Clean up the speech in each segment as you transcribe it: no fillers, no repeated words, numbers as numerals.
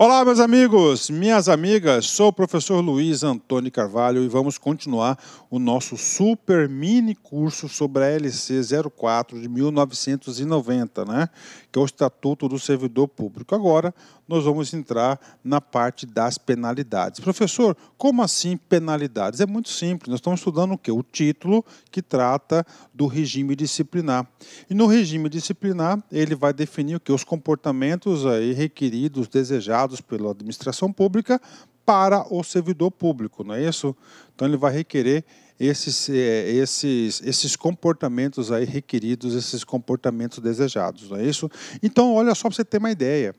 Olá, meus amigos, minhas amigas, sou o professor Luiz Antônio Carvalho e vamos continuar o nosso super mini curso sobre a LC 04 de 1990, né? Que é o Estatuto do Servidor Público. Agora, nós vamos entrar na parte das penalidades. Professor, como assim penalidades? É muito simples, nós estamos estudando o quê? O título que trata do regime disciplinar. E no regime disciplinar, ele vai definir o quê? Os comportamentos aí requeridos, desejados pela administração pública para o servidor público, não é isso? Então, ele vai requerer esses comportamentos aí requeridos, esses comportamentos desejados, não é isso? Então, olha só para você ter uma ideia.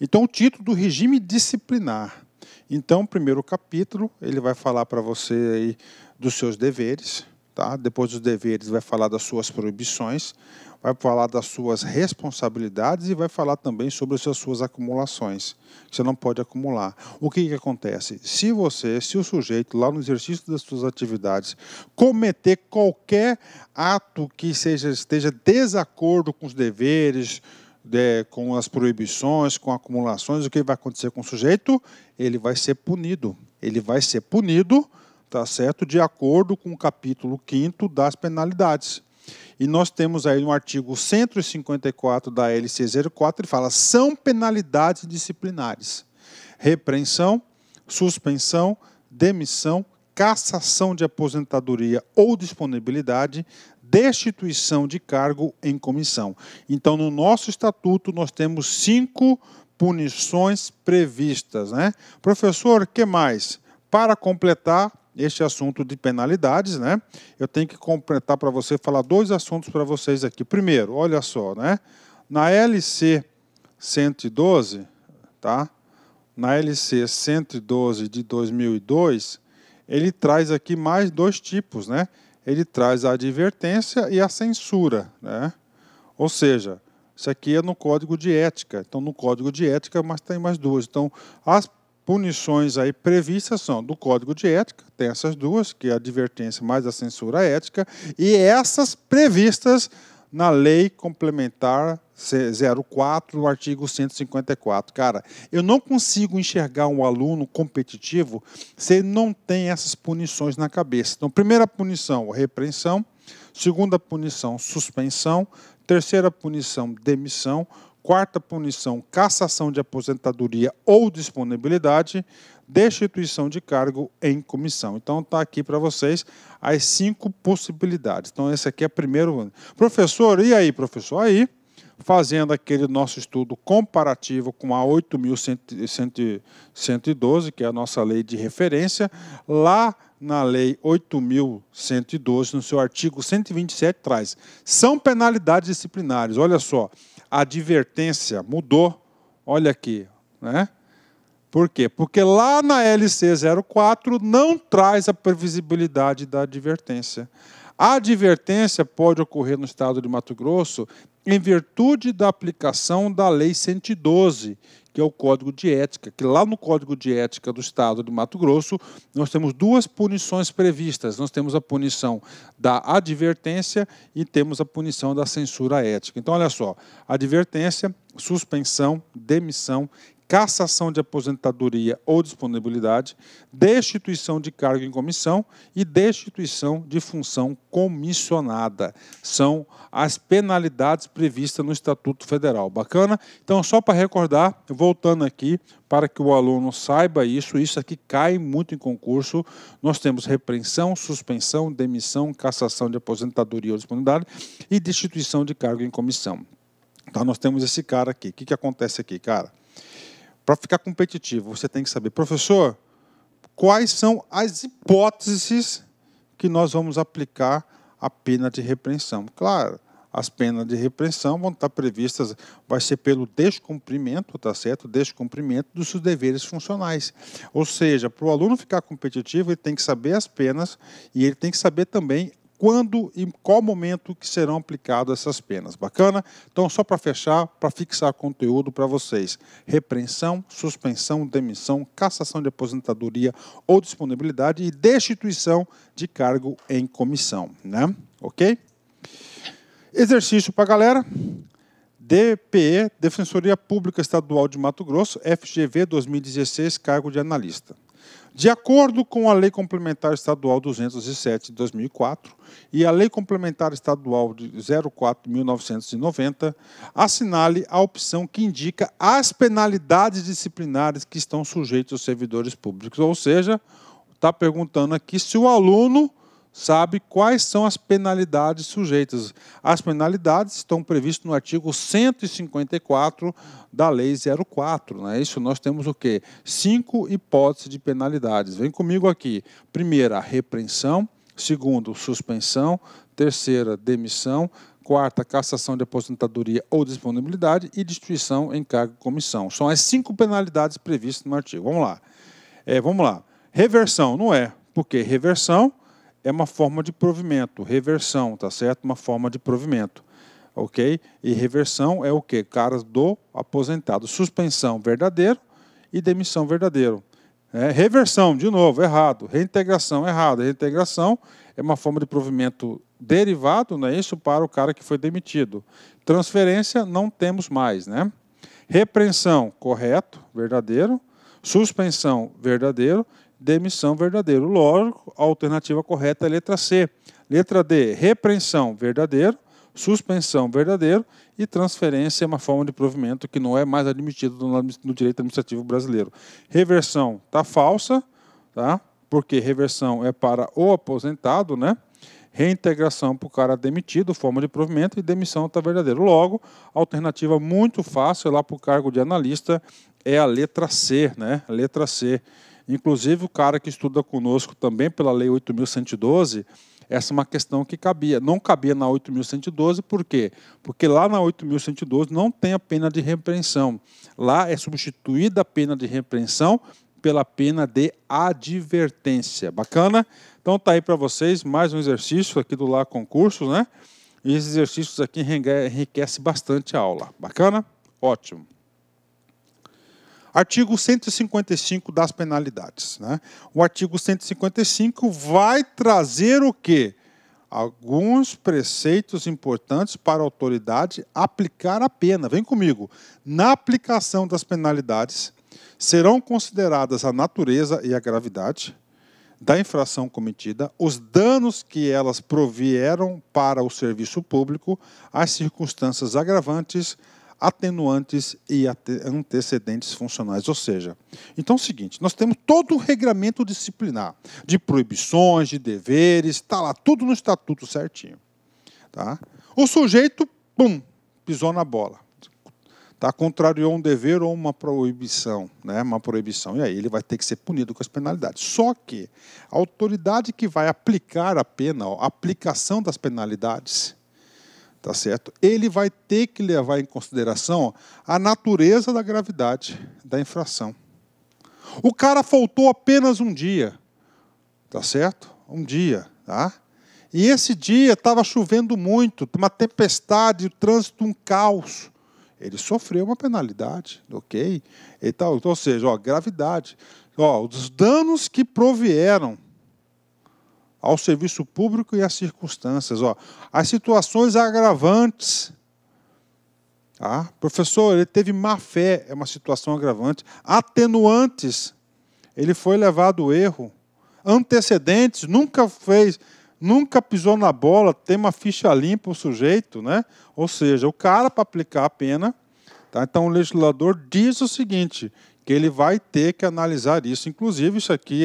Então, o título do regime disciplinar. Então, o primeiro capítulo, ele vai falar para você aí dos seus deveres, tá? Depois dos deveres, vai falar das suas proibições, vai falar das suas responsabilidades e vai falar também sobre as suas acumulações. Você não pode acumular. O que acontece? Se o sujeito, lá no exercício das suas atividades, cometer qualquer ato que esteja desacordo com os deveres, com as proibições, com acumulações, o que vai acontecer com o sujeito? Ele vai ser punido. Ele vai ser punido, tá certo? De acordo com o capítulo 5º das penalidades. E nós temos aí no artigo 154 da LC 04, ele fala, são penalidades disciplinares. Repreensão, suspensão, demissão, cassação de aposentadoria ou disponibilidade, destituição de cargo em comissão. Então, no nosso estatuto, nós temos 5 punições previstas, né? Professor, o que mais? Para completar este assunto de penalidades, né? Eu tenho que completar para você, falar 2 assuntos para vocês aqui. Primeiro, olha só, né? Na LC 112, tá? Na LC 112 de 2002, ele traz aqui mais 2 tipos, né? Ele traz a advertência e a censura, né? Ou seja, isso aqui é no Código de Ética. Então, no Código de Ética, mas tem mais 2. Então, as punições aí previstas são do Código de Ética, tem essas 2, que é a advertência mais a censura ética, e essas previstas na Lei Complementar 04, no artigo 154. Cara, eu não consigo enxergar um aluno competitivo se ele não tem essas punições na cabeça. Então, primeira punição, repreensão. Segunda punição, suspensão. Terceira punição, demissão. Quarta punição, cassação de aposentadoria ou disponibilidade, destituição de cargo em comissão. Então, está aqui para vocês as 5 possibilidades. Então, esse aqui é o primeiro. Professor, e aí, professor? Aí, fazendo aquele nosso estudo comparativo com a 8.112, que é a nossa lei de referência, lá na Lei 8.112, no seu artigo 127, traz. São penalidades disciplinares. Olha só. A advertência mudou, olha aqui, né? Por quê? Porque lá na LC 04 não traz a previsibilidade da advertência. A advertência pode ocorrer no estado de Mato Grosso em virtude da aplicação da Lei 112, que é o Código de Ética, que lá no Código de Ética do Estado de Mato Grosso, nós temos 2 punições previstas. Nós temos a punição da advertência e temos a punição da censura ética. Então, olha só, advertência, suspensão, demissão, cassação de aposentadoria ou disponibilidade, destituição de cargo em comissão e destituição de função comissionada. São as penalidades previstas no Estatuto Federal. Bacana? Então, só para recordar, voltando aqui, para que o aluno saiba isso aqui cai muito em concurso, nós temos repreensão, suspensão, demissão, cassação de aposentadoria ou disponibilidade e destituição de cargo em comissão. Então, nós temos esse cara aqui. O que acontece aqui, cara? Para ficar competitivo, você tem que saber, professor, quais são as hipóteses que nós vamos aplicar a pena de repreensão. Claro, as penas de repreensão vão estar previstas, vai ser pelo descumprimento, tá certo? Descumprimento dos seus deveres funcionais. Ou seja, para o aluno ficar competitivo, ele tem que saber as penas e ele tem que saber também quando e em qual momento que serão aplicadas essas penas. Bacana? Então, só para fechar, para fixar conteúdo para vocês. Repreensão, suspensão, demissão, cassação de aposentadoria ou disponibilidade e destituição de cargo em comissão, né? Ok? Exercício para a galera. DPE, Defensoria Pública Estadual de Mato Grosso, FGV 2016, cargo de analista. De acordo com a Lei Complementar Estadual 207 de 2004 e a Lei Complementar Estadual de 04 de 1990, assinale a opção que indica as penalidades disciplinares que estão sujeitas aos servidores públicos. Ou seja, está perguntando aqui se o aluno sabe quais são as penalidades sujeitas. As penalidades estão previstas no artigo 154 da Lei 04. Não é isso? Nós temos o quê? 5 hipóteses de penalidades. Vem comigo aqui. Primeira, repreensão. Segundo, suspensão. Terceira, demissão. Quarta, cassação de aposentadoria ou disponibilidade. E destituição em cargo e comissão. São as 5 penalidades previstas no artigo. Vamos lá. Vamos lá. Reversão, não é. Porque reversão é uma forma de provimento, reversão, tá certo? Uma forma de provimento, ok? E reversão é o quê? Caras do aposentado. Suspensão, verdadeiro, e demissão, verdadeiro. Reversão, de novo, errado. Reintegração, errado. Reintegração é uma forma de provimento derivado, não é isso? Para o cara que foi demitido. Transferência, não temos mais, né? Repreensão, correto, verdadeiro. Suspensão, verdadeiro. Demissão, verdadeiro. Lógico, a alternativa correta é a letra C. Letra D, repreensão, verdadeiro. Suspensão, verdadeiro. E transferência é uma forma de provimento que não é mais admitido no direito administrativo brasileiro. Reversão está falsa, tá? Porque reversão é para o aposentado, né? Reintegração para o cara demitido, forma de provimento, e demissão está verdadeiro. Logo, a alternativa muito fácil lá para o cargo de analista é a letra C, né? A letra C. Inclusive, o cara que estuda conosco também pela Lei 8.112, essa é uma questão que cabia. Não cabia na 8.112, por quê? Porque lá na 8.112 não tem a pena de repreensão. Lá é substituída a pena de repreensão pela pena de advertência. Bacana? Então está aí para vocês mais um exercício aqui do Lá Concursos, né? E esses exercícios aqui enriquecem bastante a aula. Bacana? Ótimo. Artigo 155 das penalidades, né? O artigo 155 vai trazer o quê? Alguns preceitos importantes para a autoridade aplicar a pena. Vem comigo. Na aplicação das penalidades, serão consideradas a natureza e a gravidade da infração cometida, os danos que elas provieram para o serviço público, as circunstâncias agravantes, atenuantes e antecedentes funcionais. Ou seja, então é o seguinte, nós temos todo o regramento disciplinar, de proibições, de deveres, está lá tudo no estatuto certinho. Tá? O sujeito, pum, pisou na bola. Tá? Contrariou um dever ou uma proibição, né? Uma proibição, e aí ele vai ter que ser punido com as penalidades. Só que a autoridade que vai aplicar a pena, a aplicação das penalidades, tá certo? Ele vai ter que levar em consideração a natureza da gravidade da infração. O cara faltou apenas um dia, tá certo? Um dia, tá? E esse dia estava chovendo muito, uma tempestade, o trânsito um caos. Ele sofreu uma penalidade, ok? Então, ou seja, ó, gravidade. Ó, os danos que provieram ao serviço público e às circunstâncias. Ó. As situações agravantes. Tá? Professor, ele teve má fé, é uma situação agravante. Atenuantes, ele foi levado ao erro. Antecedentes, nunca pisou na bola, tem uma ficha limpa o sujeito, né? Ou seja, o cara, para aplicar a pena, tá? Então o legislador diz o seguinte, que ele vai ter que analisar isso. Inclusive, isso aqui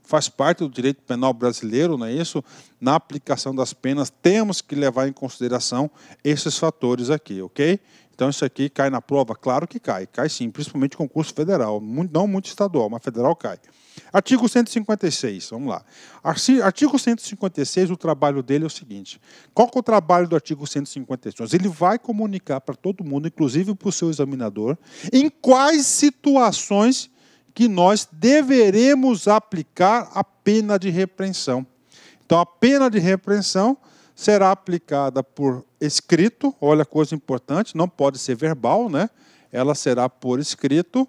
faz parte do direito penal brasileiro, não é isso? Na aplicação das penas, temos que levar em consideração esses fatores aqui, ok? Então, isso aqui cai na prova? Claro que cai. Cai sim, principalmente concurso federal. Não muito estadual, mas federal cai. Artigo 156, vamos lá. Artigo 156, o trabalho dele é o seguinte. Qual que é o trabalho do artigo 156? Ele vai comunicar para todo mundo, inclusive para o seu examinador, em quais situações que nós deveremos aplicar a pena de repreensão. Então, a pena de repreensão será aplicada por escrito, olha a coisa importante, não pode ser verbal, né? Ela será por escrito,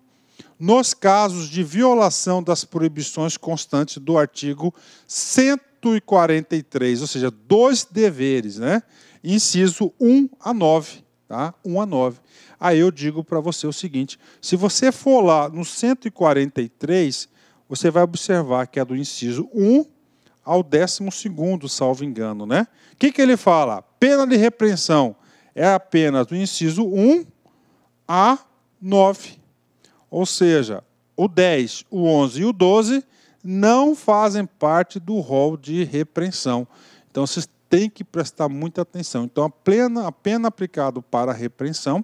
nos casos de violação das proibições constantes do artigo 143, ou seja, 2 deveres, né? Inciso 1 a 9, Tá? 1 a 9. Aí eu digo para você o seguinte, se você for lá no 143, você vai observar que é do inciso 1 ao 12º, salvo engano, né? O que ele fala? Pena de repreensão é apenas do inciso 1 a 9. Ou seja, o 10, o 11 e o 12 não fazem parte do rol de repreensão. Então, vocês têm que prestar muita atenção. Então, a pena aplicada para a repreensão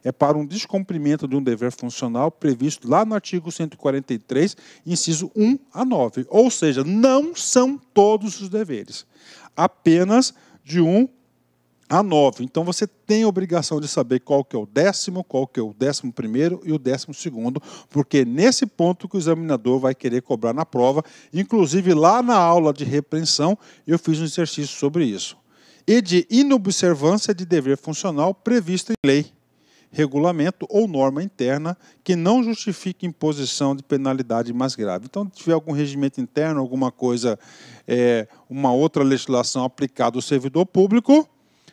é para um descumprimento de um dever funcional previsto lá no artigo 143, inciso 1 a 9. Ou seja, não são todos os deveres, apenas de 1 a 9. Então, você tem a obrigação de saber qual que é o 10º, qual que é o 11º e o 12º, porque é nesse ponto que o examinador vai querer cobrar na prova. Inclusive, lá na aula de repreensão, eu fiz um exercício sobre isso. E de inobservância de dever funcional previsto em lei, regulamento ou norma interna que não justifique imposição de penalidade mais grave. Então, se tiver algum regimento interno, alguma coisa, uma outra legislação aplicada ao servidor público,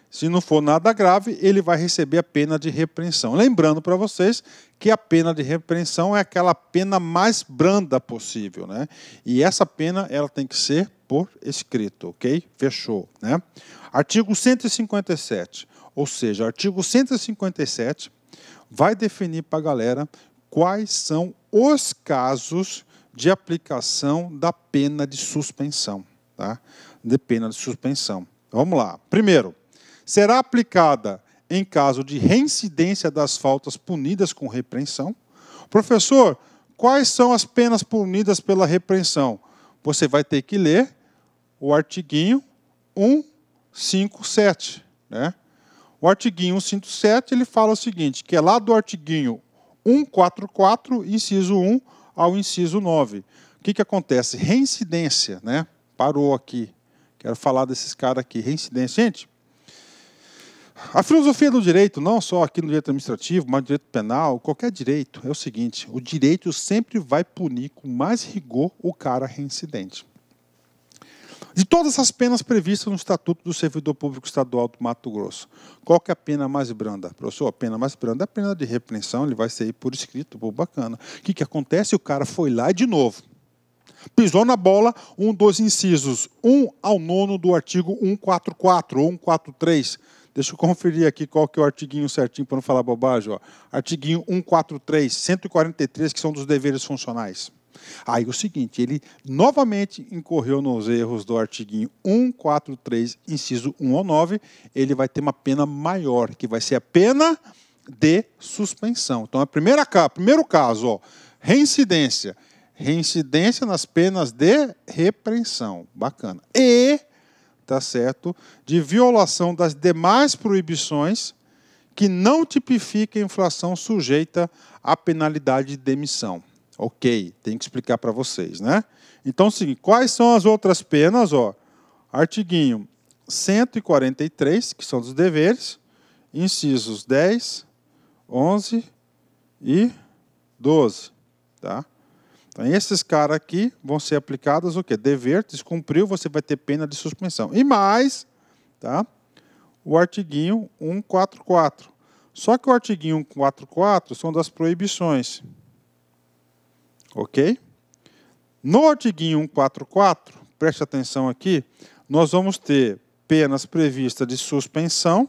se não for nada grave, ele vai receber a pena de repreensão. Lembrando para vocês que a pena de repreensão é aquela pena mais branda possível, né? E essa pena ela tem que ser por escrito, ok? Fechou, né? Artigo 157, ou seja, artigo 157 vai definir para a galera quais são os casos de aplicação da pena de suspensão, tá? De pena de suspensão. Vamos lá. Primeiro, será aplicada em caso de reincidência das faltas punidas com repreensão. Professor, quais são as penas punidas pela repreensão? Você vai ter que ler o artiguinho 157. Né? O artiguinho 157 ele fala o seguinte, que é lá do artiguinho 144, inciso 1 ao inciso 9. O que acontece? Reincidência, né? Parou aqui. Quero falar desses caras aqui. Reincidência. Gente, a filosofia do direito, não só aqui no direito administrativo, mas no direito penal, qualquer direito, é o seguinte, o direito sempre vai punir com mais rigor o cara reincidente. De todas as penas previstas no Estatuto do Servidor Público Estadual do Mato Grosso, qual que é a pena mais branda? Professor, a pena mais branda é a pena de repreensão, ele vai ser por escrito, pô, bacana. O que acontece? O cara foi lá e de novo pisou na bola, um dos incisos 1 ao 9 do artigo 144 ou 143. Deixa eu conferir aqui qual que é o artiguinho certinho para não falar bobagem. Ó. Artiguinho 143, 143, que são dos deveres funcionais. Aí o seguinte, ele novamente incorreu nos erros do artiguinho 143, inciso 1 ao 9, ele vai ter uma pena maior, que vai ser a pena de suspensão. Então, primeiro caso, ó, reincidência. Reincidência nas penas de repreensão. Bacana. E, tá certo, de violação das demais proibições que não tipifiquem infração sujeita à penalidade de demissão. Ok, tem que explicar para vocês, né? Então, seguinte, quais são as outras penas? Ó, artiguinho 143, que são dos deveres, incisos 10, 11 e 12, tá? Então, esses caras aqui vão ser aplicados o quê? Dever, descumpriu, você vai ter pena de suspensão. E mais, tá? O artiguinho 144. Só que o artiguinho 144 são das proibições. Ok? No artiguinho 144, preste atenção aqui, nós vamos ter penas previstas de suspensão,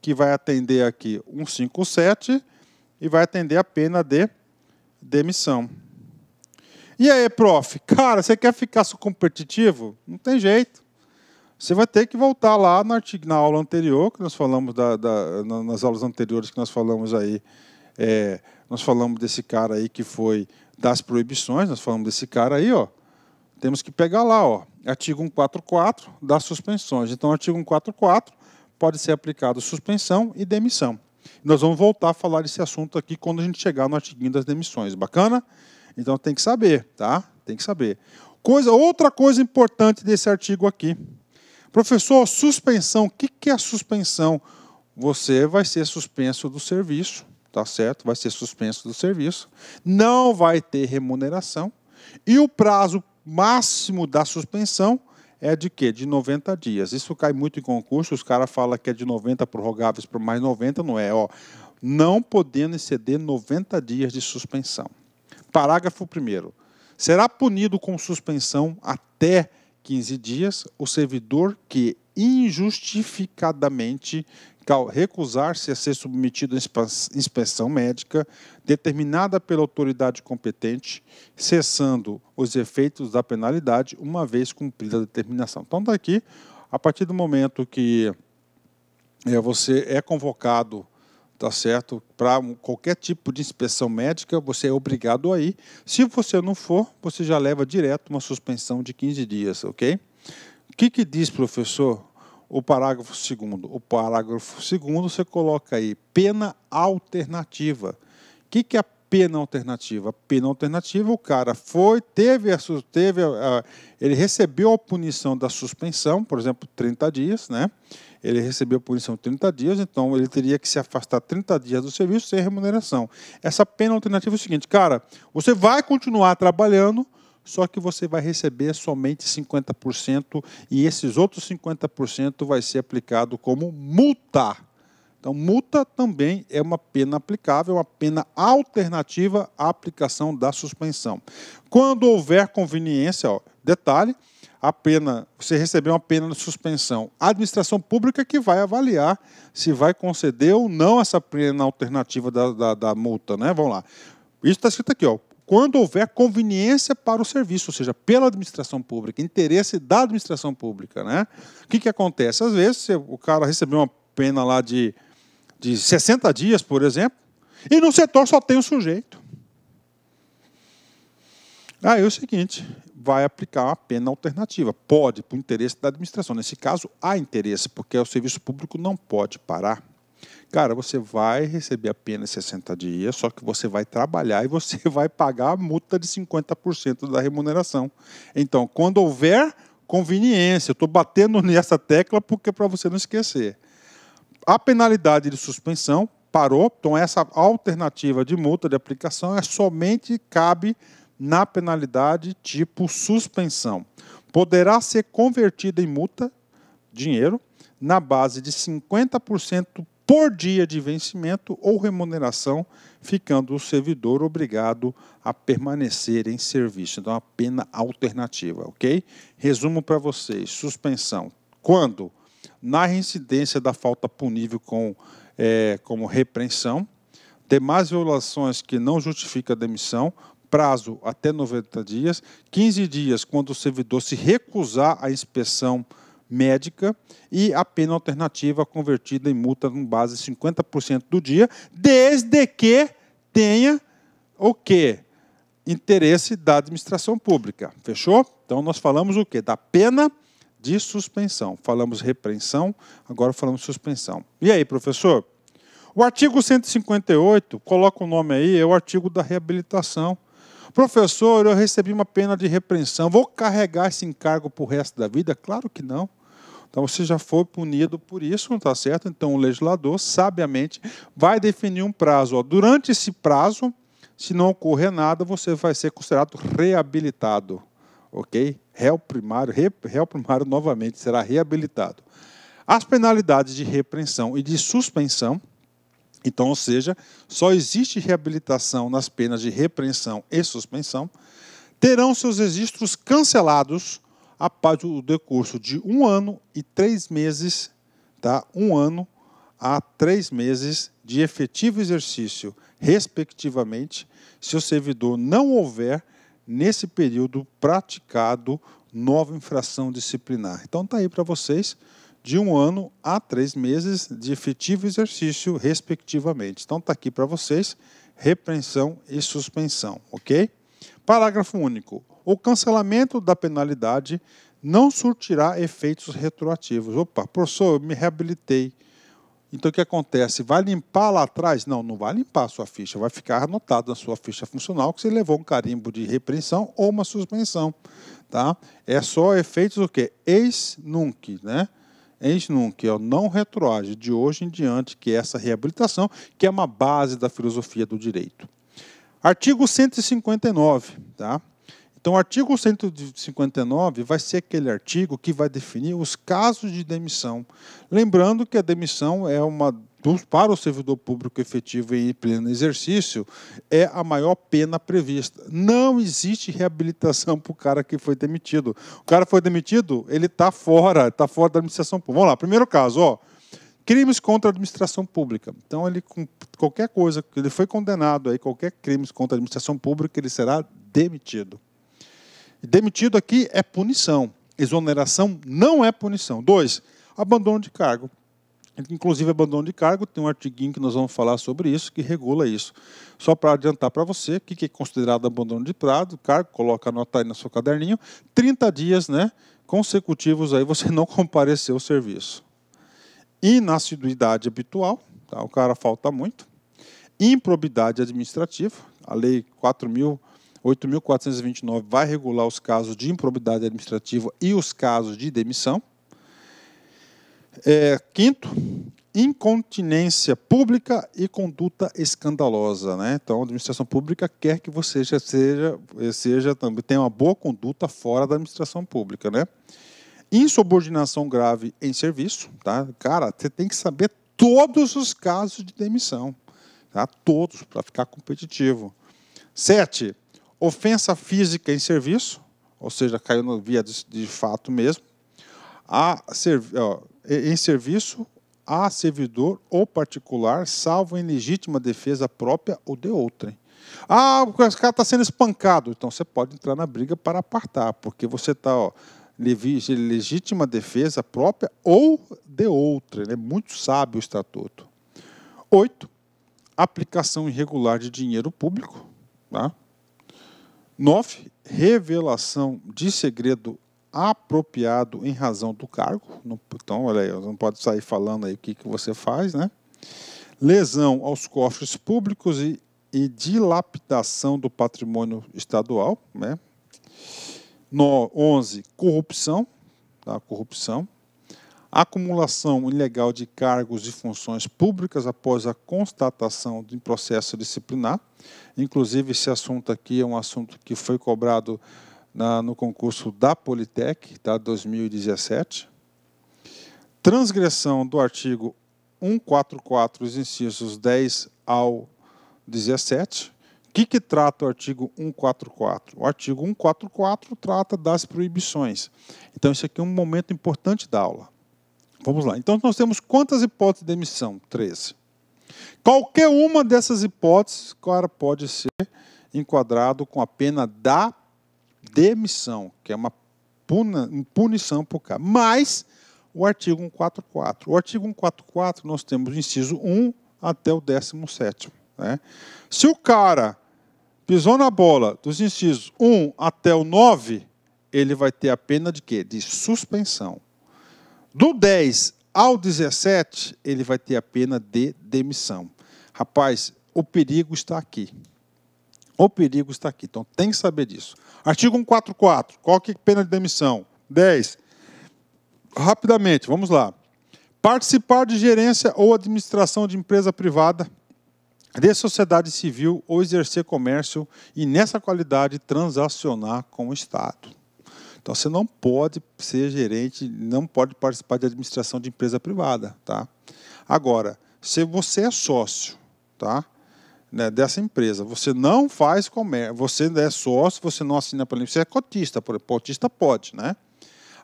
que vai atender aqui 157, e vai atender a pena de demissão. E aí, prof, cara, você quer ficar competitivo? Não tem jeito. Você vai ter que voltar lá no artigo, na aula anterior, que nós falamos, nas aulas anteriores que nós falamos aí, nós falamos desse cara aí que foi das proibições, nós falamos desse cara aí, ó. Temos que pegar lá, ó, artigo 144 das suspensões. Então, artigo 144 pode ser aplicado suspensão e demissão. Nós vamos voltar a falar desse assunto aqui quando a gente chegar no artiguinho das demissões. Bacana? Então tem que saber, tá? Tem que saber. Outra coisa importante desse artigo aqui. Professor, suspensão. O que é a suspensão? Você vai ser suspenso do serviço, tá certo? Vai ser suspenso do serviço. Não vai ter remuneração. E o prazo máximo da suspensão é de quê? De 90 dias. Isso cai muito em concurso, os caras falam que é de 90 prorrogáveis por mais 90, não é, ó. Não podendo exceder 90 dias de suspensão. Parágrafo 1º. Será punido com suspensão até 15 dias o servidor que injustificadamente recusar-se a ser submetido à inspeção médica determinada pela autoridade competente, cessando os efeitos da penalidade uma vez cumprida a determinação. Então, daqui, a partir do momento que você é convocado, tá certo, para qualquer tipo de inspeção médica, você é obrigado a ir. Se você não for, você já leva direto uma suspensão de 15 dias, ok? O que diz, professor? O parágrafo 2º. O parágrafo 2º você coloca aí pena alternativa. O que é a pena alternativa? A pena alternativa, o cara ele recebeu a punição da suspensão, por exemplo, 30 dias, né? Ele recebeu a punição de 30 dias, então ele teria que se afastar 30 dias do serviço sem remuneração. Essa pena alternativa é o seguinte, cara, você vai continuar trabalhando, só que você vai receber somente 50% e esses outros 50% vai ser aplicado como multa. Então, multa também é uma pena aplicável, uma pena alternativa à aplicação da suspensão. Quando houver conveniência, ó, detalhe, a pena, você recebeu uma pena de suspensão, a administração pública que vai avaliar se vai conceder ou não essa pena alternativa da multa, né? Vamos lá. Isso está escrito aqui, ó. Quando houver conveniência para o serviço, ou seja, pela administração pública, interesse da administração pública, né? O que acontece? Às vezes, o cara recebeu uma pena lá de 60 dias, por exemplo, e no setor só tem o sujeito. Aí é o seguinte, vai aplicar uma pena alternativa. Pode, por interesse da administração. Nesse caso, há interesse, porque o serviço público não pode parar. Cara, você vai receber apenas 60 dias, só que você vai trabalhar e você vai pagar a multa de 50% da remuneração. Então, quando houver conveniência, eu estou batendo nessa tecla porque para você não esquecer. A penalidade de suspensão parou, então essa alternativa de multa de aplicação somente cabe na penalidade tipo suspensão. Poderá ser convertida em multa, dinheiro, na base de 50% por dia de vencimento ou remuneração, ficando o servidor obrigado a permanecer em serviço. Então, a pena alternativa, ok? Resumo para vocês, suspensão. Quando? Na reincidência da falta punível como repreensão, demais violações que não justificam a demissão, prazo até 90 dias, 15 dias quando o servidor se recusar à inspeção médica e a pena alternativa convertida em multa com base de 50% do dia, desde que tenha o quê? Interesse da administração pública. Fechou? Então, nós falamos o quê? Da pena de suspensão. Falamos repreensão, agora falamos suspensão. E aí, professor? O artigo 158, coloca o nome aí, é o artigo da reabilitação. Professor, eu recebi uma pena de repreensão, vou carregar esse encargo para o resto da vida? Claro que não. Então, você já foi punido por isso, não está certo? Então, o legislador, sabiamente, vai definir um prazo. Ó, durante esse prazo, se não ocorrer nada, você vai ser considerado reabilitado. Ok? Réu primário novamente será reabilitado. As penalidades de repreensão e de suspensão, então, ou seja, só existe reabilitação nas penas de repreensão e suspensão, terão seus registros cancelados após o decurso de 1 ano e 3 meses, tá? 1 ano a 3 meses de efetivo exercício, respectivamente, se o servidor não houver, nesse período, praticado nova infração disciplinar. Então, está aí para vocês, de 1 ano a 3 meses de efetivo exercício, respectivamente. Então, está aqui para vocês, repreensão e suspensão, ok? Parágrafo único. O cancelamento da penalidade não surtirá efeitos retroativos. Opa, professor, eu me reabilitei. Então, o que acontece? Vai limpar lá atrás? Não, não vai limpar a sua ficha. Vai ficar anotado na sua ficha funcional que você levou um carimbo de repreensão ou uma suspensão. Tá? É só efeitos o quê? Ex nunc, né? Ex nunc, não retroage, de hoje em diante, que é essa reabilitação, que é uma base da filosofia do direito. Artigo 159, tá? Então, o artigo 159 vai ser aquele artigo que vai definir os casos de demissão. Lembrando que a demissão é para o servidor público efetivo em pleno exercício, é a maior pena prevista. Não existe reabilitação para o cara que foi demitido. O cara foi demitido, ele está fora da administração pública. Vamos lá, primeiro caso, ó. Crimes contra a administração pública. Então, ele, com qualquer coisa, ele foi condenado aí, qualquer crimes contra a administração pública, ele será demitido. E demitido aqui é punição. Exoneração não é punição. 2, abandono de cargo. Inclusive, abandono de cargo, tem um artiguinho que nós vamos falar sobre isso, que regula isso. Só para adiantar para você, o que é considerado abandono de cargo, coloca a nota aí no seu caderninho, 30 dias, né, consecutivos, aí você não compareceu ao serviço. Inassiduidade habitual, tá? O cara falta muito. Improbidade administrativa, a lei 8.429 vai regular os casos de improbidade administrativa e os casos de demissão. 5º, incontinência pública e conduta escandalosa, né? Então, a administração pública quer que você também tenha uma boa conduta fora da administração pública, né? Insubordinação grave em serviço, tá? Cara, você tem que saber todos os casos de demissão, tá? Todos, para ficar competitivo. 7, ofensa física em serviço, ou seja, caiu no via de fato mesmo. Em serviço a servidor ou particular, salvo em legítima defesa própria ou de outrem. O cara está sendo espancado, então você pode entrar na briga para apartar, porque você está legítima defesa própria ou de outrem. É muito sábio o estatuto. 8, aplicação irregular de dinheiro público. Tá? 9, revelação de segredo apropriado em razão do cargo. Então, olha aí, não pode sair falando aí o que você faz, né? Lesão aos cofres públicos e dilapidação do patrimônio estadual, né? 11, corrupção, tá? Corrupção. Acumulação ilegal de cargos e funções públicas após a constatação de processo disciplinar. Inclusive, esse assunto aqui é um assunto que foi cobrado no concurso da Politec, tá, 2017. Transgressão do artigo 144, os incisos 10 ao 17. O que trata o artigo 144? O artigo 144 trata das proibições. Então, isso aqui é um momento importante da aula. Vamos lá. Então, nós temos quantas hipóteses de demissão? 13. Qualquer uma dessas hipóteses, cara, pode ser enquadrado com a pena da demissão, que é uma punição para o cara. Mas o artigo 144. O artigo 144, nós temos o inciso 1 até o 17º. Né? Se o cara pisou na bola dos incisos 1 até o 9, ele vai ter a pena de quê? De suspensão. Do 10 ao 17, ele vai ter a pena de demissão. Rapaz, o perigo está aqui. O perigo está aqui, então tem que saber disso. Artigo 144, qual que é a pena de demissão? 10. Rapidamente, vamos lá. Participar de gerência ou administração de empresa privada, de sociedade civil ou exercer comércio e, nessa qualidade, transacionar com o Estado. Então, você não pode ser gerente, não pode participar de administração de empresa privada. Tá? Agora, se você é sócio, tá? Dessa empresa, você não faz comércio, você é sócio, você não assina para você é cotista, cotista pode, né?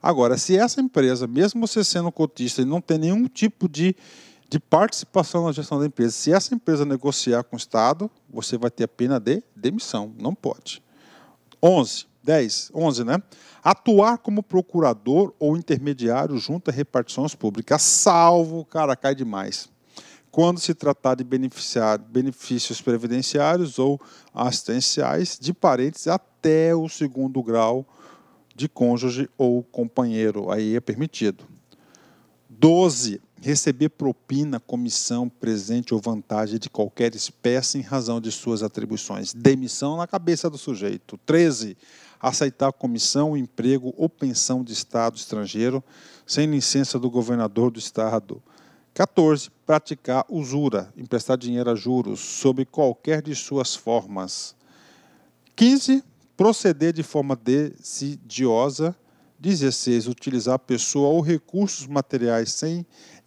Agora, se essa empresa, mesmo você sendo cotista e não tem nenhum tipo de participação na gestão da empresa, se essa empresa negociar com o Estado, você vai ter a pena de demissão, não pode. 11, né? Atuar como procurador ou intermediário junto a repartições públicas, salvo, cara, cai demais. Quando se tratar de benefícios previdenciários ou assistenciais de parentes até o 2º grau de cônjuge ou companheiro, aí é permitido. 12. Receber propina, comissão, presente ou vantagem de qualquer espécie em razão de suas atribuições. Demissão na cabeça do sujeito. 13. Aceitar comissão, emprego ou pensão de Estado estrangeiro sem licença do governador do Estado. 14. Praticar usura, emprestar dinheiro a juros, sob qualquer de suas formas. 15. proceder de forma desidiosa. 16, utilizar pessoa ou recursos materiais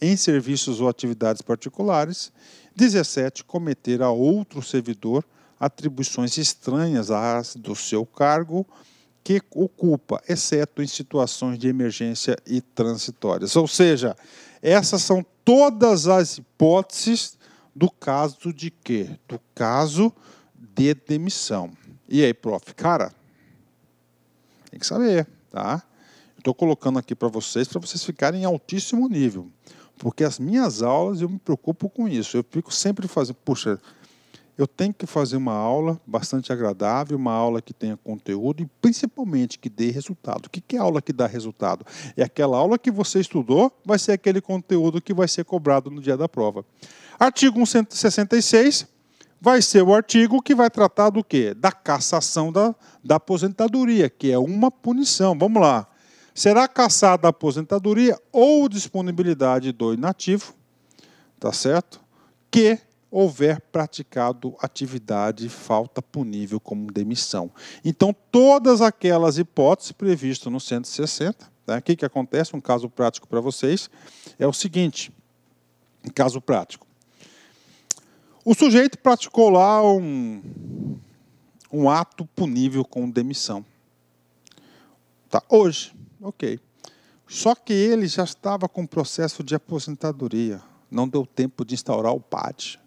em serviços ou atividades particulares. 17, cometer a outro servidor atribuições estranhas às do seu cargo que ocupa, exceto em situações de emergência e transitórias. Ou seja, essas são todas as hipóteses do caso de quê? Do caso de demissão. E aí, prof? Cara, tem que saber, tá? Estou colocando aqui para vocês ficarem em altíssimo nível. Porque as minhas aulas, eu me preocupo com isso. Eu fico sempre fazendo, puxa, eu tenho que fazer uma aula bastante agradável, uma aula que tenha conteúdo e principalmente que dê resultado. O que é aula que dá resultado? É aquela aula que você estudou, vai ser aquele conteúdo que vai ser cobrado no dia da prova. Artigo 166 vai ser o artigo que vai tratar do quê? Da cassação da aposentadoria, que é uma punição. Vamos lá. Será cassada a aposentadoria ou disponibilidade do inativo, tá certo? Que houver praticado atividade falta punível como demissão. Então, todas aquelas hipóteses previstas no 160, tá? O que acontece? Um caso prático para vocês é o seguinte, caso prático. O sujeito praticou lá um ato punível com demissão. Tá, hoje. Ok. Só que ele já estava com processo de aposentadoria. Não deu tempo de instaurar o PAD.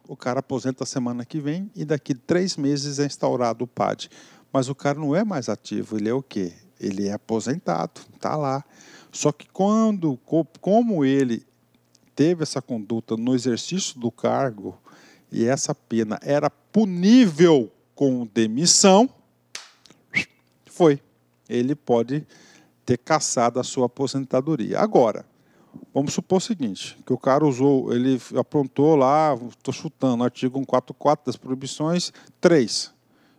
O cara aposenta a semana que vem e daqui 3 meses é instaurado o PAD. Mas o cara não é mais ativo. Ele é o quê? Ele é aposentado. Está lá. Só que como ele teve essa conduta no exercício do cargo e essa pena era punível com demissão, foi. Ele pode ter cassado a sua aposentadoria. Agora, vamos supor o seguinte, que o cara ele aprontou lá, estou chutando, artigo 144 das proibições, 3,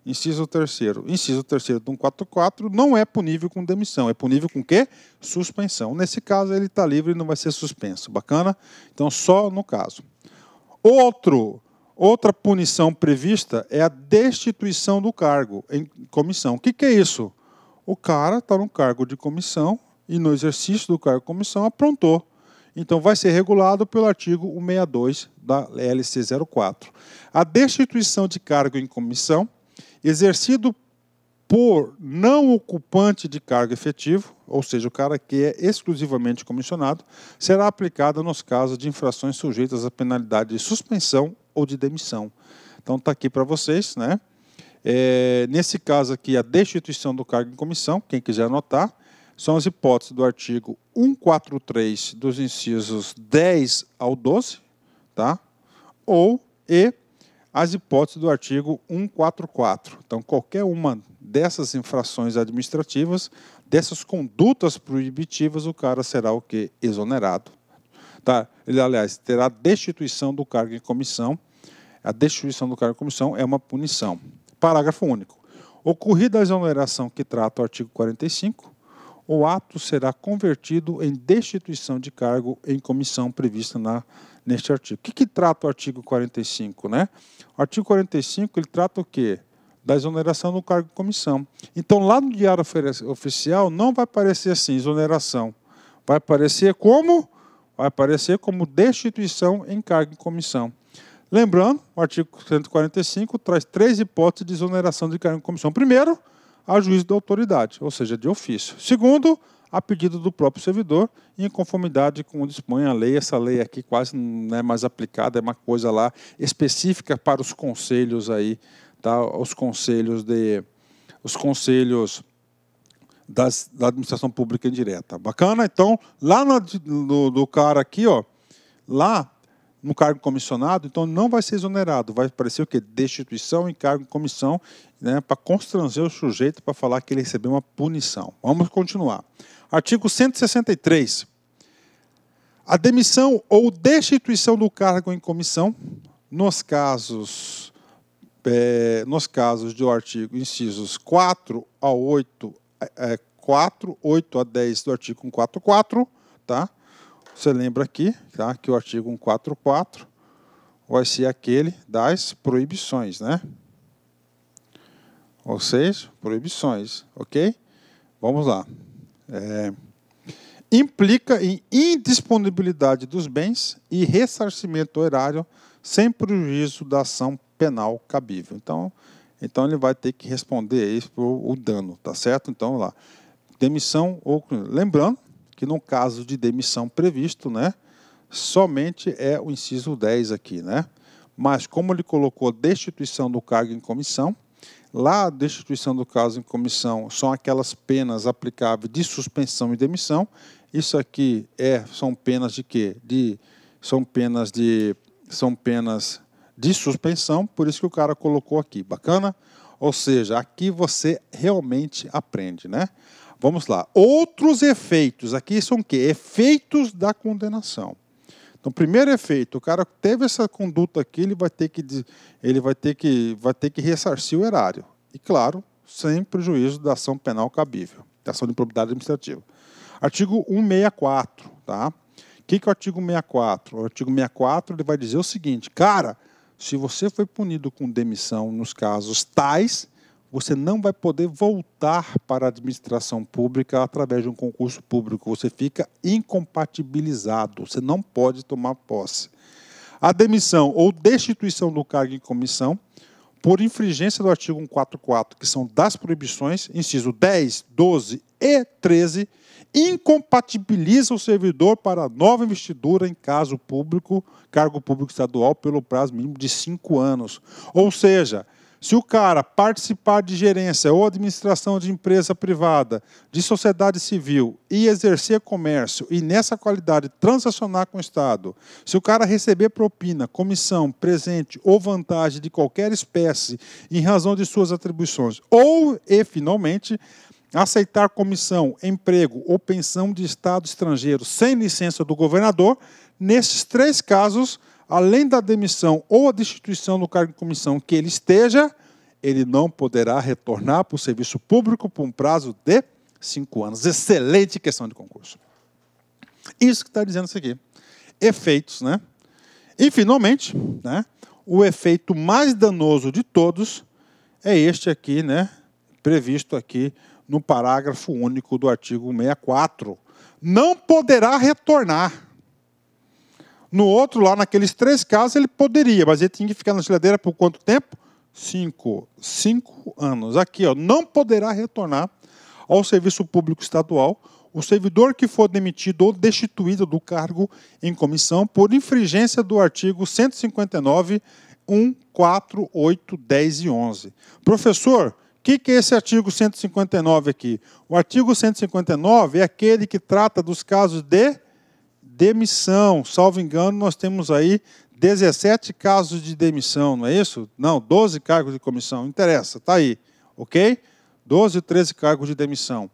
inciso 3º. Inciso 3º do 144 não é punível com demissão, é punível com o quê? Suspensão. Nesse caso, ele está livre e não vai ser suspenso. Bacana? Então, só no caso. Outra punição prevista é a destituição do cargo em comissão. O que é isso? O cara está no cargo de comissão e no exercício do cargo de comissão aprontou. Então, vai ser regulado pelo artigo 162 da LC 04. A destituição de cargo em comissão, exercido por não ocupante de cargo efetivo, ou seja, o cara que é exclusivamente comissionado, será aplicada nos casos de infrações sujeitas à penalidade de suspensão ou de demissão. Então, está aqui para vocês, né? Nesse caso aqui, a destituição do cargo em comissão, quem quiser anotar, são as hipóteses do artigo 143 dos incisos 10 ao 12, tá? E as hipóteses do artigo 144. Então, qualquer uma dessas infrações administrativas, dessas condutas proibitivas, o cara será o quê? Exonerado. Tá? Ele, aliás, terá destituição do cargo em comissão. A destituição do cargo em comissão é uma punição. Parágrafo único. Ocorrida a exoneração que trata o artigo 45, o ato será convertido em destituição de cargo em comissão prevista neste artigo. O que trata o artigo 45? Né? O artigo 45 ele trata o quê? Da exoneração do cargo em comissão. Então, lá no Diário Oficial, não vai aparecer assim, exoneração. Vai aparecer como? Vai aparecer como destituição em cargo em comissão. Lembrando, o artigo 145 traz 3 hipóteses de exoneração de cargo em comissão. Primeiro, a juízo da autoridade, ou seja, de ofício. Segundo, a pedido do próprio servidor, em conformidade com o que dispõe a lei. Essa lei aqui quase não é mais aplicada, é uma coisa lá específica para os conselhos aí, tá? Os conselhos da administração pública indireta. Bacana? Então, lá do cara aqui, ó, lá no cargo comissionado, então não vai ser exonerado, vai aparecer o quê? Destituição em cargo em comissão, né, para constranger o sujeito para falar que ele recebeu uma punição. Vamos continuar. Artigo 163. A demissão ou destituição do cargo em comissão, nos casos do artigo incisos 4 a 8, 8 a 10 do artigo 144, tá? Você lembra aqui, tá, que o artigo 144 vai ser aquele das proibições, né? Ou seja, proibições, ok? Vamos lá. Implica em indisponibilidade dos bens e ressarcimento erário sem prejuízo da ação penal cabível. Então ele vai ter que responder aí por o dano, tá certo? Então, vamos lá. Demissão ou... Lembrando que no caso de demissão previsto, né, somente é o inciso 10 aqui, né? Mas como ele colocou destituição do cargo em comissão, lá a destituição do cargo em comissão são aquelas penas aplicáveis de suspensão e demissão. Isso aqui são penas de quê? São penas de suspensão, por isso que o cara colocou aqui. Bacana? Ou seja, aqui você realmente aprende, né? Vamos lá. Outros efeitos. Aqui são o quê? Efeitos da condenação. Então, primeiro efeito, o cara teve essa conduta aqui, ele vai ter que ressarcir o erário. E, claro, sem prejuízo da ação penal cabível, da ação de improbidade administrativa. Artigo 164, tá? O que é o artigo 164? O artigo 164 ele vai dizer o seguinte, cara, se você foi punido com demissão nos casos tais, você não vai poder voltar para a administração pública através de um concurso público. Você fica incompatibilizado, você não pode tomar posse. A demissão ou destituição do cargo em comissão, por infringência do artigo 144, que são das proibições, inciso 10, 12 e 13, incompatibiliza o servidor para nova investidura em cargo público estadual pelo prazo mínimo de 5 anos. Ou seja, se o cara participar de gerência ou administração de empresa privada, de sociedade civil e exercer comércio e nessa qualidade transacionar com o Estado, se o cara receber propina, comissão, presente ou vantagem de qualquer espécie em razão de suas atribuições, finalmente, aceitar comissão, emprego ou pensão de Estado estrangeiro sem licença do governador, nesses 3 casos, além da demissão ou a destituição do cargo de comissão que ele esteja, ele não poderá retornar para o serviço público por um prazo de 5 anos. Excelente questão de concurso. Isso que está dizendo isso aqui. Efeitos, né? E, finalmente, né, o efeito mais danoso de todos é este aqui, né, previsto aqui no parágrafo único do artigo 164. Não poderá retornar. No outro, lá naqueles 3 casos, ele poderia, mas ele tinha que ficar na geladeira por quanto tempo? 5 anos. Aqui, não poderá retornar ao serviço público estadual o servidor que for demitido ou destituído do cargo em comissão por infringência do artigo 159, 1, 4, 8, 10 e 11. Professor, o que é esse artigo 159 aqui? O artigo 159 é aquele que trata dos casos de demissão. Salvo engano, nós temos aí 17 casos de demissão, não é isso? Não, 12 cargos de comissão, não interessa, está aí, ok? 12 ou 13 cargos de demissão.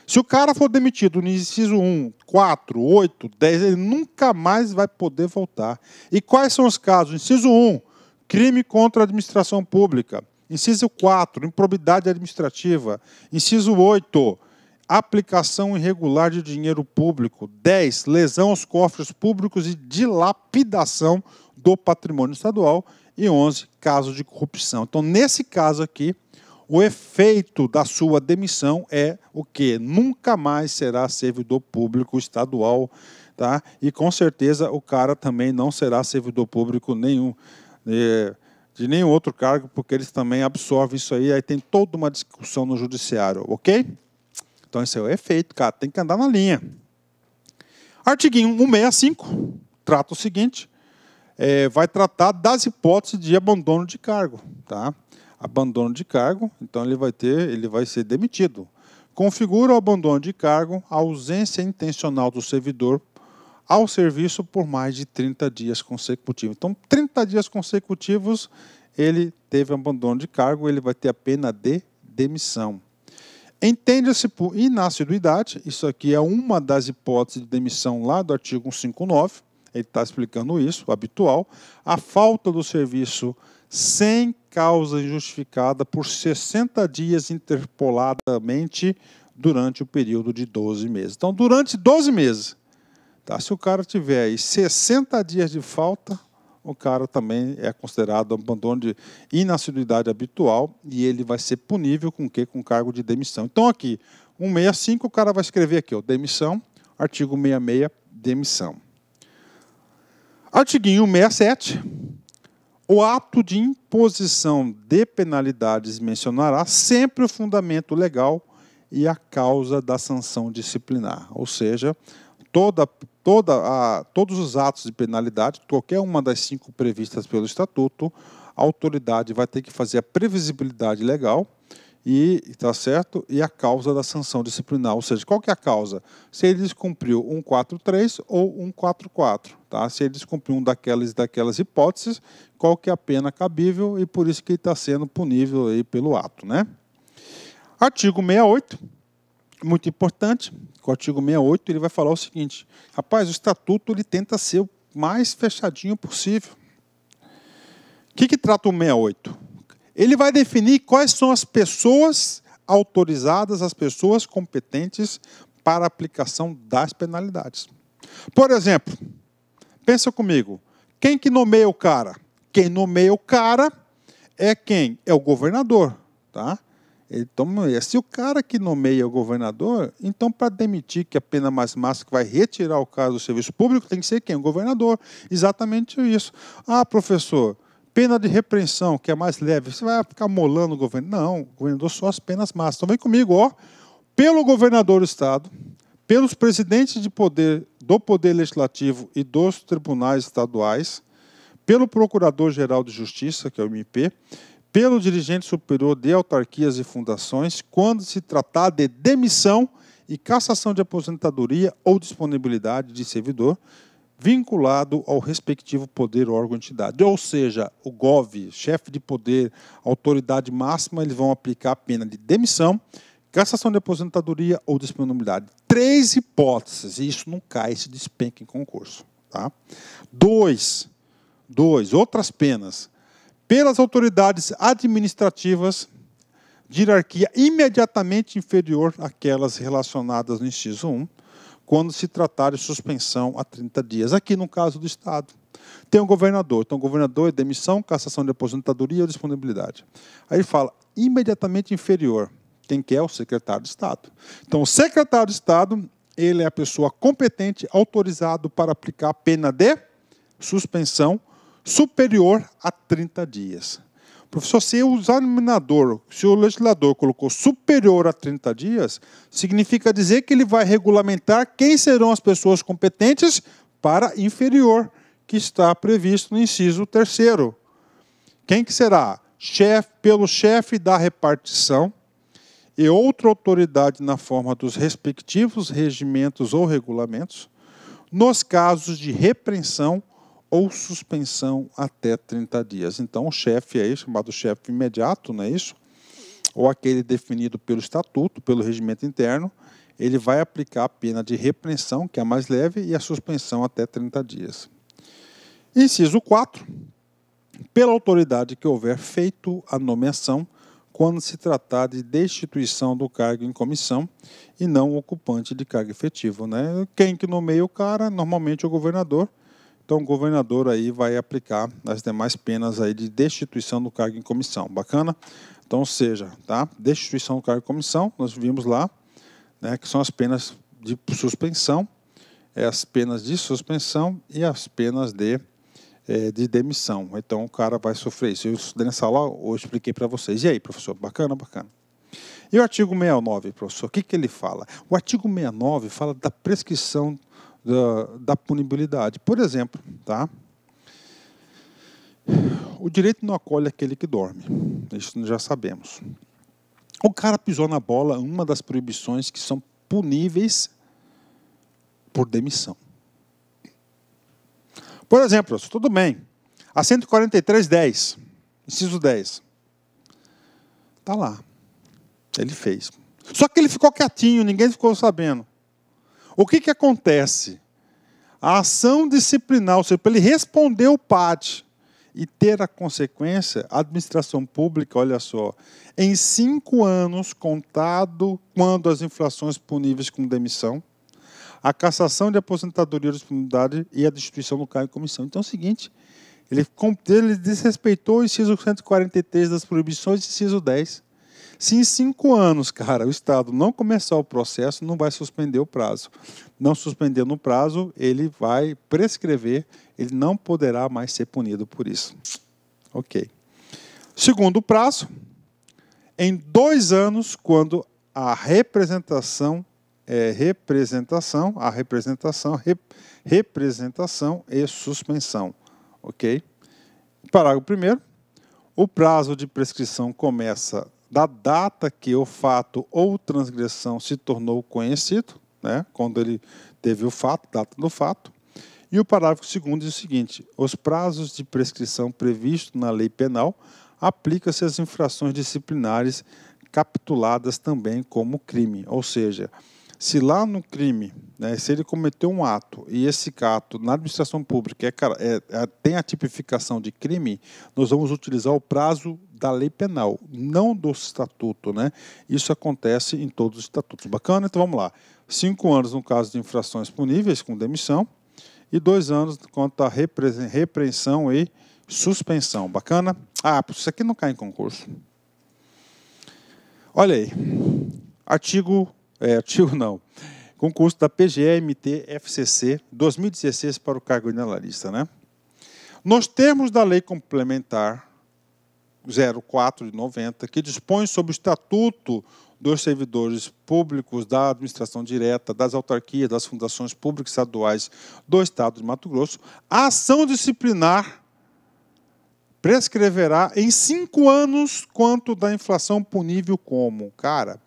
Se o cara for demitido no inciso 1, 4, 8, 10, ele nunca mais vai poder voltar. E quais são os casos? Inciso 1, crime contra a administração pública. Inciso 4, improbidade administrativa. Inciso 8, aplicação irregular de dinheiro público. 10, lesão aos cofres públicos e dilapidação do patrimônio estadual. E 11, caso de corrupção. Então, nesse caso aqui, o efeito da sua demissão é o quê? Nunca mais será servidor público estadual, tá? E com certeza o cara também não será servidor público de nenhum outro cargo, porque eles também absorvem isso aí tem toda uma discussão no judiciário, ok? Então esse é o efeito, cara, tem que andar na linha. Artiguinho 165 trata o seguinte, vai tratar das hipóteses de abandono de cargo, tá? Abandono de cargo, então ele vai ser demitido. Configura o abandono de cargo a ausência intencional do servidor ao serviço por mais de 30 dias consecutivos. Então, 30 dias consecutivos, ele teve abandono de cargo, ele vai ter a pena de demissão. Entende-se por inassiduidade, isso aqui é uma das hipóteses de demissão lá do artigo 159, ele está explicando isso, o habitual, a falta do serviço sem causa injustificada por 60 dias interpoladamente durante o período de 12 meses. Então, durante 12 meses, tá? Se o cara tiver aí 60 dias de falta, o cara também é considerado abandono de inassiduidade habitual e ele vai ser punível com o quê? Com cargo de demissão. Então, aqui, 165, o cara vai escrever aqui, ó, demissão, artigo 66, demissão. Artiguinho 167, o ato de imposição de penalidades mencionará sempre o fundamento legal e a causa da sanção disciplinar, ou seja, todos os atos de penalidade, qualquer uma das 5 previstas pelo Estatuto, a autoridade vai ter que fazer a previsibilidade legal e, tá certo? E a causa da sanção disciplinar, ou seja, qual que é a causa? Se ele descumpriu 143 ou 144, tá? Se ele descumpriu um daquelas hipóteses, qual que é a pena cabível e por isso que ele está sendo punível aí pelo ato, né? Artigo 68, muito importante, o artigo 68 ele vai falar o seguinte, rapaz, o Estatuto ele tenta ser o mais fechadinho possível. O que trata o 68? Ele vai definir quais são as pessoas autorizadas, as pessoas competentes para a aplicação das penalidades. Por exemplo, pensa comigo, quem que nomeia o cara? Quem nomeia o cara é quem? É o governador, tá? Então, se o cara que nomeia o governador, então para demitir que a pena mais máxima que vai retirar o cara do serviço público tem que ser quem? O governador. Exatamente isso. Ah, professor, pena de repreensão, que é mais leve, você vai ficar molando o governo? Não, o governador só as penas máximas. Então vem comigo, ó, pelo governador do Estado, pelos presidentes do Poder Legislativo e dos tribunais estaduais, pelo Procurador-Geral de Justiça, que é o MP, pelo dirigente superior de autarquias e fundações, quando se tratar de demissão e cassação de aposentadoria ou disponibilidade de servidor, vinculado ao respectivo poder, órgão, entidade. Ou seja, o GOV, chefe de poder, autoridade máxima, eles vão aplicar a pena de demissão, cassação de aposentadoria ou disponibilidade. 3 hipóteses, e isso não cai, se despenca em concurso. Tá? 2, outras penas. Pelas autoridades administrativas de hierarquia imediatamente inferior àquelas relacionadas no inciso 1, quando se tratar de suspensão a 30 dias. Aqui, no caso do Estado, tem um governador. Então, o governador é demissão, cassação de aposentadoria ou disponibilidade. Aí ele fala, imediatamente inferior. Quem que é? O secretário de Estado. Então, o secretário de Estado, ele é a pessoa competente, autorizado para aplicar a pena de suspensão superior a 30 dias. Professor, se o examinador, se o legislador colocou superior a 30 dias, significa dizer que ele vai regulamentar quem serão as pessoas competentes para inferior, que está previsto no inciso 3º. Quem que será? Pelo chefe da repartição e outra autoridade na forma dos respectivos regimentos ou regulamentos, nos casos de repreensão ou suspensão até 30 dias. Então, o chefe aí, chamado chefe imediato, não é isso? Ou aquele definido pelo Estatuto, pelo regimento interno, ele vai aplicar a pena de repreensão, que é a mais leve, e a suspensão até 30 dias. Inciso 4. Pela autoridade que houver feito a nomeação, quando se tratar de destituição do cargo em comissão e não o ocupante de cargo efetivo, né? Quem que nomeia o cara? Normalmente é o governador. Então, o governador aí vai aplicar as demais penas aí de destituição do cargo em comissão. Bacana? Então, ou seja, tá? Destituição do cargo em comissão, nós vimos lá, né, que são as penas de suspensão, as penas de suspensão e as penas de demissão. Então, o cara vai sofrer isso. Eu estudei nessa aula, eu expliquei para vocês. E aí, professor? Bacana, bacana. E o artigo 69, professor, o que ele fala? O artigo 69 fala da prescrição da punibilidade. Por exemplo, tá? O direito não acolhe aquele que dorme. Isso nós já sabemos. O cara pisou na bola, uma das proibições que são puníveis por demissão. Por exemplo, tudo bem. A 143.10, inciso 10. Está lá. Ele fez. Só que ele ficou quietinho, ninguém ficou sabendo. O que acontece? A ação disciplinar, ou seja, para ele responder o PAD e ter a consequência, a administração pública, olha só, em 5 anos, contado quando as infrações puníveis com demissão, a cassação de aposentadoria ou disponibilidade e a destituição do cargo em comissão. Então é o seguinte, Ele desrespeitou o inciso 143 das proibições e inciso 10. Se em 5 anos, cara, o Estado não começar o processo, não vai suspender o prazo. Não suspendendo o prazo, ele vai prescrever, ele não poderá mais ser punido por isso. Ok. Segundo prazo, em 2 anos, quando a representação e suspensão. Ok? Parágrafo 1º. O prazo de prescrição começa da data que o fato ou transgressão se tornou conhecido, né? Quando ele teve o fato, data do fato. E o parágrafo 2º diz o seguinte: os prazos de prescrição previstos na lei penal aplicam-se às infrações disciplinares capituladas também como crime. Ou seja, se lá no crime, né, se ele cometeu um ato e esse ato na administração pública tem a tipificação de crime, nós vamos utilizar o prazo da lei penal, não do estatuto, né? Isso acontece em todos os estatutos. Bacana? Então vamos lá. 5 anos no caso de infrações puníveis com demissão e 2 anos quanto à repreensão e suspensão. Bacana? Ah, isso aqui não cai em concurso. Olha aí. Artigo não. Concurso da PGE-MT FCC 2016 para o cargo de analista, né? Nos termos da Lei Complementar 04 de 90, que dispõe sobre o Estatuto dos Servidores Públicos da Administração Direta, das autarquias, das fundações públicas estaduais do Estado de Mato Grosso, a ação disciplinar prescreverá em 5 anos quanto da infração punível como. Cara,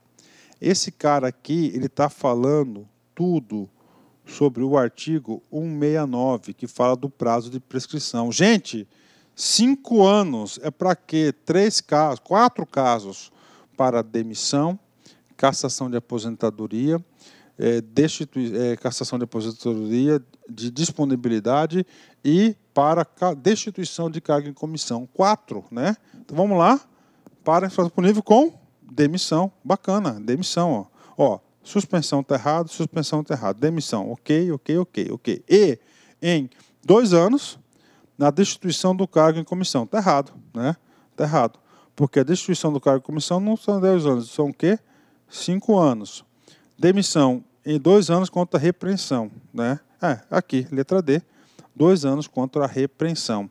esse cara aqui, ele está falando tudo sobre o artigo 169, que fala do prazo de prescrição. Gente, 5 anos é para quê? 4 casos para demissão, cassação de aposentadoria, cassação de aposentadoria, de disponibilidade e para destituição de cargo em comissão. 4, né? Então vamos lá, para infração punível com demissão. Bacana, demissão. Ó, suspensão está errado, suspensão está errado. Demissão, ok. E em 2 anos, na destituição do cargo em comissão. Está errado, né? Está errado. Porque a destituição do cargo em comissão não são 10 anos, são o quê? 5 anos. Demissão em 2 anos contra a repreensão, né? Aqui, letra D, 2 anos contra a repreensão.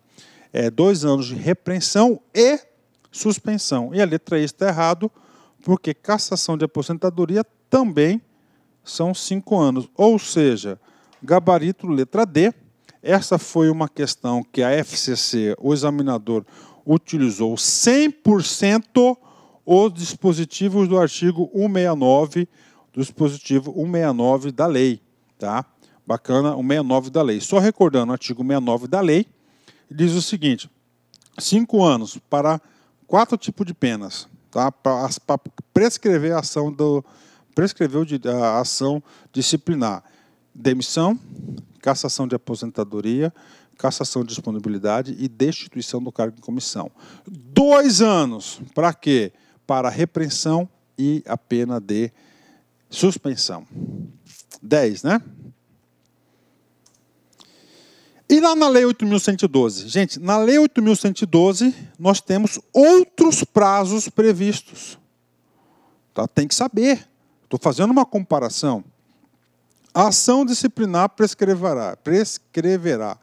2 anos de repreensão e suspensão. E a letra E está errado, porque cassação de aposentadoria também são 5 anos. Ou seja, gabarito letra D. Essa foi uma questão que a FCC, o examinador, utilizou 100% os dispositivos do artigo 169, do dispositivo 169 da lei. Tá? Bacana, 169 da lei. Só recordando o artigo 169 da lei, diz o seguinte: 5 anos para 4 tipos de penas, tá? Para prescrever a ação a ação disciplinar: demissão, cassação de aposentadoria, cassação de disponibilidade e destituição do cargo em comissão. 2 anos para quê? Para repreensão e a pena de suspensão. 10, né? E lá na Lei 8.112? Gente, na Lei 8.112, nós temos outros prazos previstos. Tá? Tem que saber. Estou fazendo uma comparação. A ação disciplinar prescreverá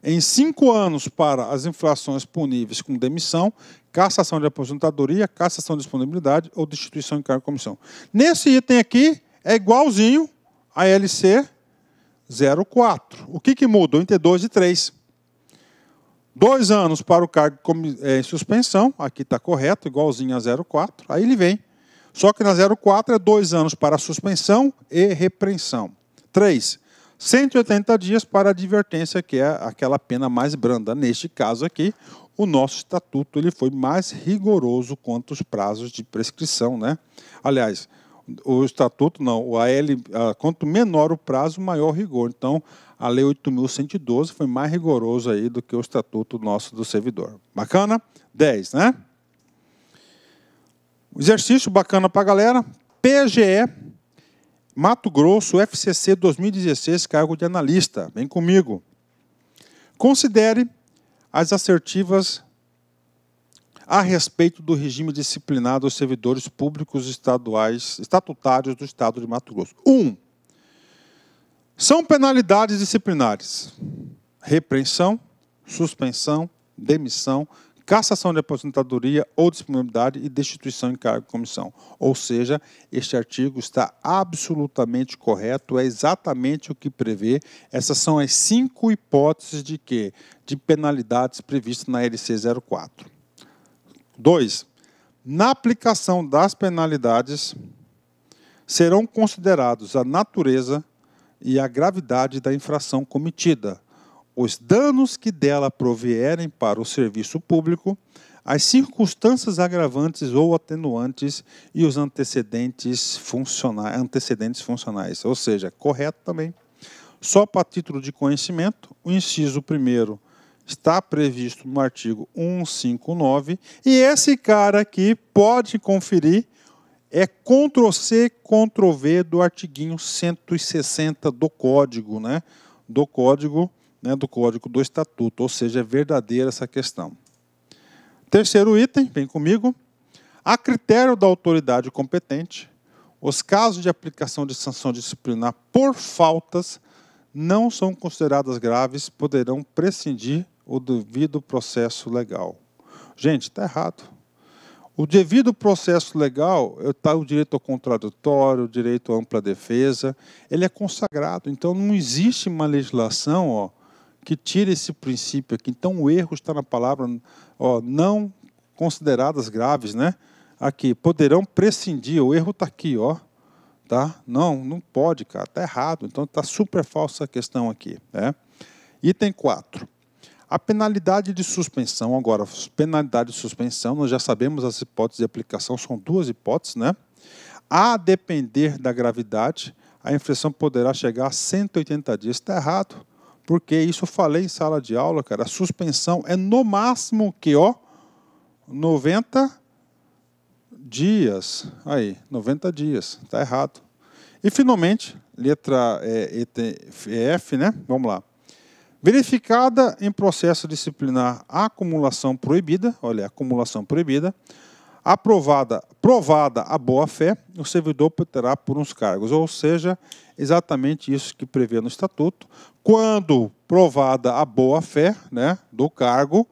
em 5 anos para as infrações puníveis com demissão, cassação de aposentadoria, cassação de disponibilidade ou destituição de cargo de comissão. Nesse item aqui, é igualzinho a LC 04. O que muda? Entre 2 e 3. 2 anos para o cargo em suspensão, aqui está correto, igualzinho a 04, aí ele vem. Só que na 04 é 2 anos para suspensão e repreensão. 3, 180 dias para advertência, que é aquela pena mais branda. Neste caso aqui, o nosso estatuto ele foi mais rigoroso quanto os prazos de prescrição, né? Aliás, o estatuto não, quanto menor o prazo, maior o rigor. Então, a Lei 8.112 foi mais rigoroso aí do que o estatuto nosso do servidor. Bacana? 10, né? Exercício bacana para a galera. PGE, Mato Grosso, FCC 2016, cargo de analista. Vem comigo. Considere as assertivas a respeito do regime disciplinar dos servidores públicos estaduais, estatutários do Estado de Mato Grosso. 1. São penalidades disciplinares: repreensão, suspensão, demissão, cassação de aposentadoria ou disponibilidade e destituição em cargo de comissão. Ou seja, este artigo está absolutamente correto, é exatamente o que prevê. Essas são as 5 hipóteses de quê? De penalidades previstas na LC 04. 2. Na aplicação das penalidades, serão considerados a natureza e a gravidade da infração cometida, os danos que dela provierem para o serviço público, as circunstâncias agravantes ou atenuantes e os antecedentes funcionais. Ou seja, correto também. Só para título de conhecimento, o inciso 1º está previsto no artigo 159, e esse cara aqui pode conferir, é Ctrl+C, Ctrl+V do artiguinho 160 do Código, né? Do Código do Estatuto, ou seja, é verdadeira essa questão. Terceiro item, vem comigo. A critério da autoridade competente, os casos de aplicação de sanção disciplinar por faltas não são consideradas graves, poderão prescindir o devido processo legal. Gente, está errado. O devido processo legal está o direito ao contraditório, o direito à ampla defesa, ele é consagrado. Então, não existe uma legislação que tire esse princípio aqui. Então, o erro está na palavra não consideradas graves, né? Aqui, poderão prescindir, o erro está aqui, tá? Não pode, cara, está errado. Então, está super falsa a questão aqui. Né? Item 4. A penalidade de suspensão, agora, penalidade de suspensão, nós já sabemos as hipóteses de aplicação, são 2 hipóteses, né? A depender da gravidade, a infração poderá chegar a 180 dias. Está errado, porque isso eu falei em sala de aula, cara, a suspensão é no máximo o quê? 90 dias. Aí, 90 dias, está errado. E, finalmente, letra F, né? Vamos lá. Verificada em processo disciplinar a acumulação proibida, olha, acumulação proibida, provada a boa-fé, o servidor poderá por uns cargos, ou seja, exatamente isso que prevê no Estatuto. Quando provada a boa-fé, né, do cargo,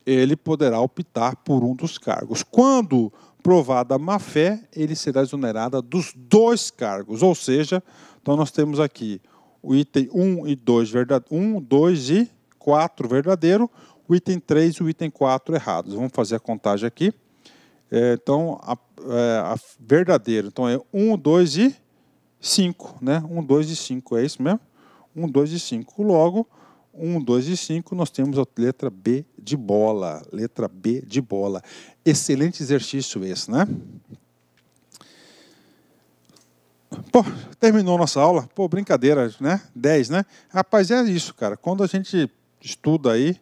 ele poderá optar por um dos cargos. Quando provada a má-fé, ele será exonerado dos 2 cargos, ou seja, então nós temos aqui o item 1 e 2, 1, 2 e 4 verdadeiro, o item 3 e o item 4 errados. Vamos fazer a contagem aqui. Então, a verdadeiro, então é 1, 2 e 5, né? 1, 2 e 5, é isso mesmo? 1, 2 e 5. Logo, 1, 2 e 5, nós temos a letra B de bola. Letra B de bola. Excelente exercício esse, né? Pô, terminou nossa aula. Pô, brincadeira, né? 10, né? Rapaz, é isso, cara. Quando a gente estuda aí,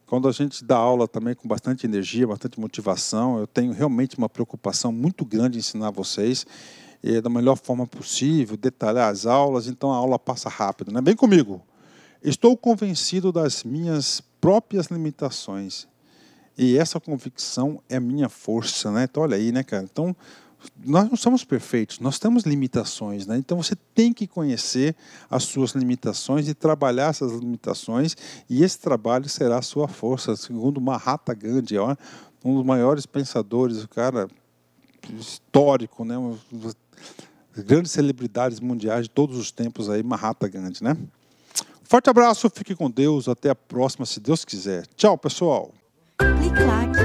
quando a gente dá aula também com bastante energia, bastante motivação, eu tenho realmente uma preocupação muito grande em ensinar vocês da melhor forma possível, detalhar as aulas, então a aula passa rápido, né? Vem comigo. Estou convencido das minhas próprias limitações e essa convicção é a minha força, né? Então, olha aí, né, cara? Então, nós não somos perfeitos, nós temos limitações, né? Então você tem que conhecer as suas limitações e trabalhar essas limitações, e esse trabalho será a sua força, segundo Mahatma Gandhi, um dos maiores pensadores, o cara histórico, né? Grandes celebridades mundiais de todos os tempos aí, Mahatma Gandhi, né? Forte abraço, fique com Deus, até a próxima, se Deus quiser. Tchau, pessoal. Clique like.